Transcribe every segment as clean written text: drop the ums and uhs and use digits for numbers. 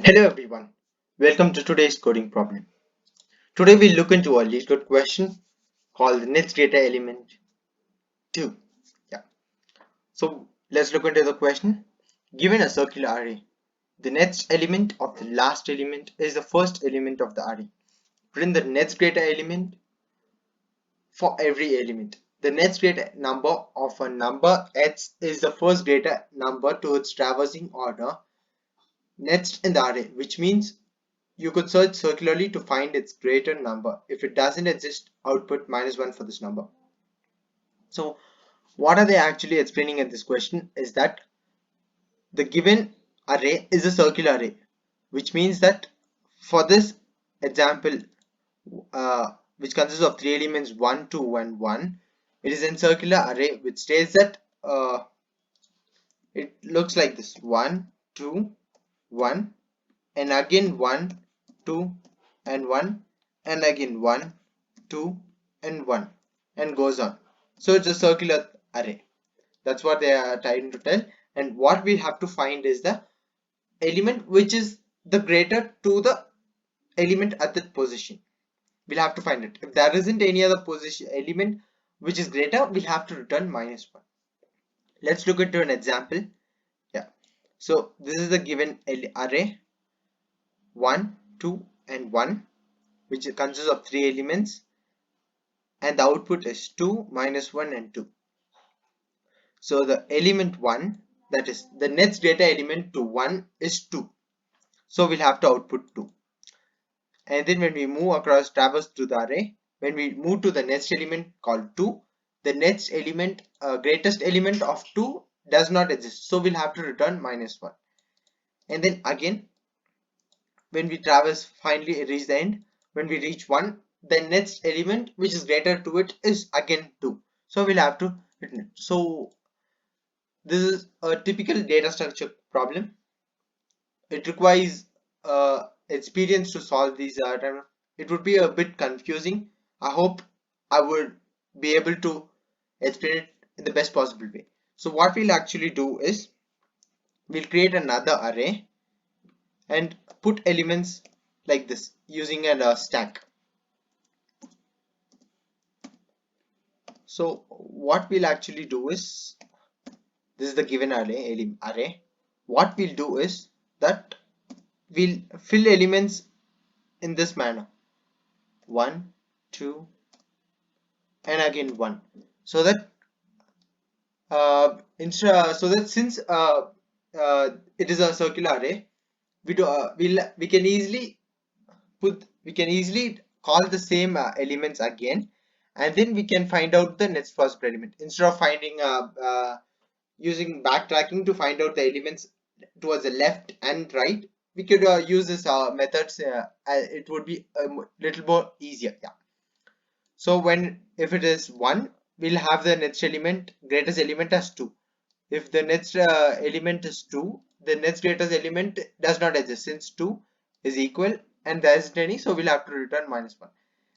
Hello everyone, welcome to today's coding problem. Today we'll look into a Leetcode question called the next data element 2. Yeah. So let's look into the question. Given a circular array, the next element of the last element is the first element of the array. Print the next data element for every element. The next data number of a number x is the first data number to its traversing order next in the array, which means you could search circularly to find its greater number. If it doesn't exist, output -1 for this number. So what are they actually explaining in this question is that the given array is a circular array, which means that for this example, which consists of three elements 1, 2 and 1, it is in circular array which states that it looks like this: 1, 2, 1, and again 1, 2 and 1, and again 1, 2 and 1, and goes on. So it's a circular array. That's what they are trying to tell. And what we have to find is the element which is the greater to the element at that position. We'll have to find it. If there isn't any other position element which is greater, we'll have to return -1. Let's look into an example. Yeah. So this is the given array 1, 2 and 1, which consists of three elements, and the output is 2, -1 and 2. So the element 1, that is the next data element to 1, is 2. So we'll have to output 2. And then when we move across traverse to the array, when we move to the next element called 2, the next element, greatest element of 2 does not exist. So we'll have to return -1. And then again, when we traverse, finally reach the end, when we reach 1, the next element which is greater to it is again 2. So we'll have to return it. So this is a typical data structure problem. It requires experience to solve these. It would be a bit confusing. I hope I would be able to explain it in the best possible way. So what we'll actually do is we'll create another array and put elements like this using a stack. So what we'll actually do is, this is the given array. What we'll do is that we'll fill elements in this manner: 1, 2 and again 1, so that since it is a circular array, we can easily call the same elements again, and then we can find out the next possible element instead of finding using backtracking to find out the elements towards the left and right. We could use this methods. It would be a little more easier. Yeah. So if it is 1, we'll have the next element, greatest element, as 2. If the next element is 2, the next greatest element does not exist, since 2 is equal and there isn't any, so we'll have to return -1.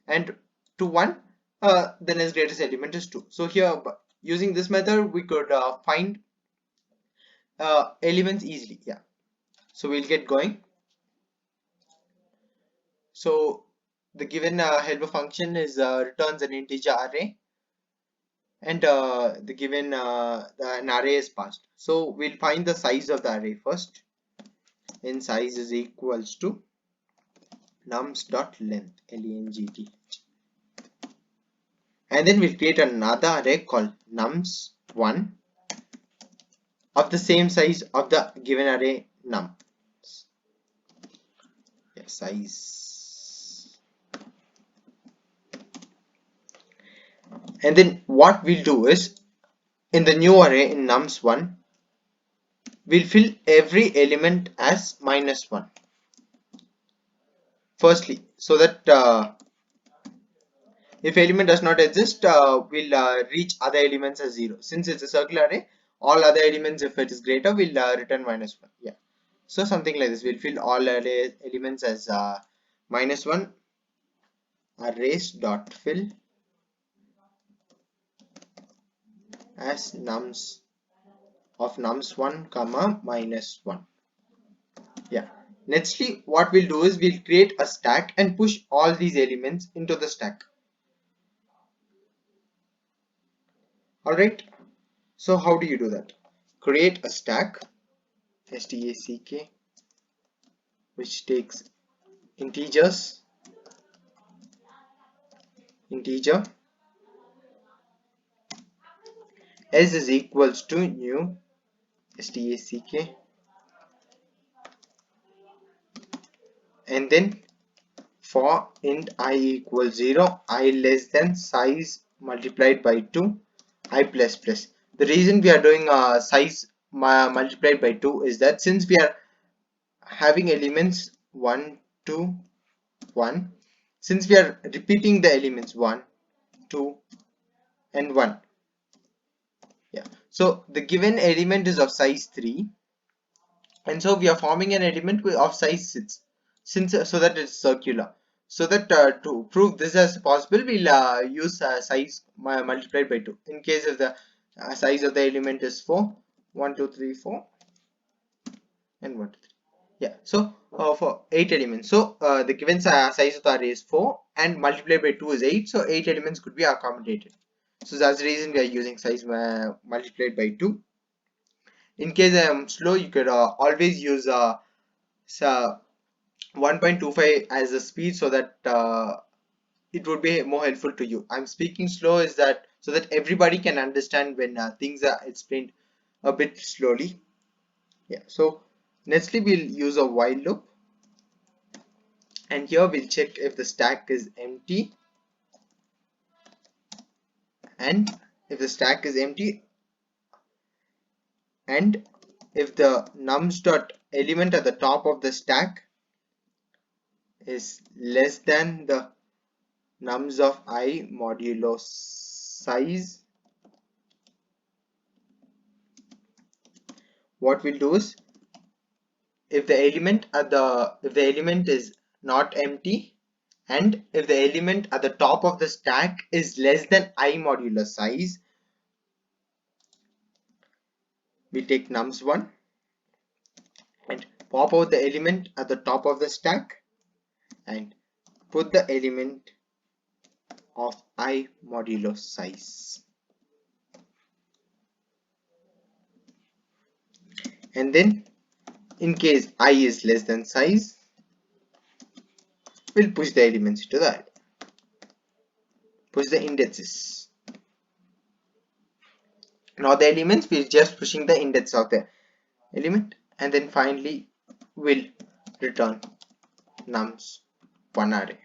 And to 1, the next greatest element is 2. So here, using this method, we could find elements easily. Yeah. So we'll get going. So the given helper function is returns an integer array, and the given an array is passed. So we'll find the size of the array first. In size is equals to nums.length, length, and then we'll create another array called nums1 of the same size of the given array num. Yeah, size. And then what we'll do is, in the new array in nums1, we'll fill every element as -1 firstly, so that if element does not exist, we'll reach other elements as 0. Since it's a circular array, all other elements, if it is greater, we'll return -1. Yeah. So something like this, we'll fill all array elements as -1 arrays dot fill as nums of nums1 comma -1. Yeah. Nextly, what we'll do is we'll create a stack and push all these elements into the stack. Alright, so how do you do that? Create a stack, stack, which takes integers, integer, s is equals to new stack, and then for int I equals 0, I less than size multiplied by 2, I plus plus. The reason we are doing size multiplied by 2 is that since we are having elements 1, 2, 1, since we are repeating the elements 1, 2 and 1, yeah, so the given element is of size 3, and so we are forming an element of size 6, since so that it's circular. So that to prove this as possible, we'll use size multiplied by 2. In case if the size of the element is 4, 1, 2, 3, 4 and 1, 2, 3. Yeah, so for 8 elements, so the given size of the array is 4 and multiplied by 2 is 8, so 8 elements could be accommodated. So that's the reason we are using size multiplied by 2. In case I am slow, you could always use 1.25 as a speed, so that it would be more helpful to you. I'm speaking slow is that so that everybody can understand when things are explained a bit slowly. Yeah, so nextly we'll use a while loop, and here we'll check if the stack is empty, and if the stack is empty, and if the nums dot element at the top of the stack is less than the nums of I modulo size, what we'll do is if the element is not empty, and if the element at the top of the stack is less than I modulo size, we take nums1 and pop out the element at the top of the stack and put the element of I modulo size, and then in case I is less than size, we'll push the elements to the push the indexes. Now the elements, we're just pushing the index of the element, and then finally we'll return nums1 array.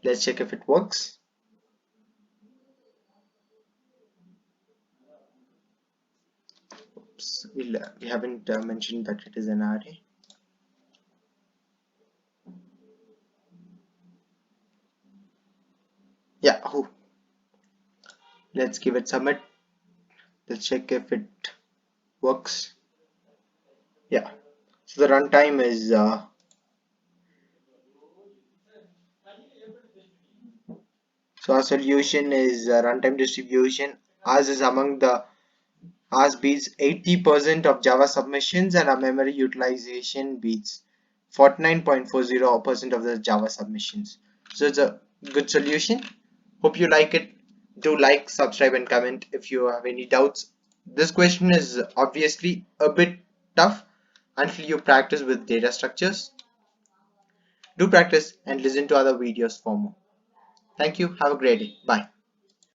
Let's check if it works. Oops, we haven't mentioned that it is an array. Yeah, let's give it submit. Let's check if it works. Yeah, so the runtime is so our solution is runtime distribution. Ours is among the ours beats 80% of Java submissions, and our memory utilization beats 49.40% of the Java submissions. So it's a good solution. Hope you like it. Do like, subscribe and comment if you have any doubts. This question is obviously a bit tough until you practice with data structures. Do practice and listen to other videos for more. Thank you. Have a great day. Bye.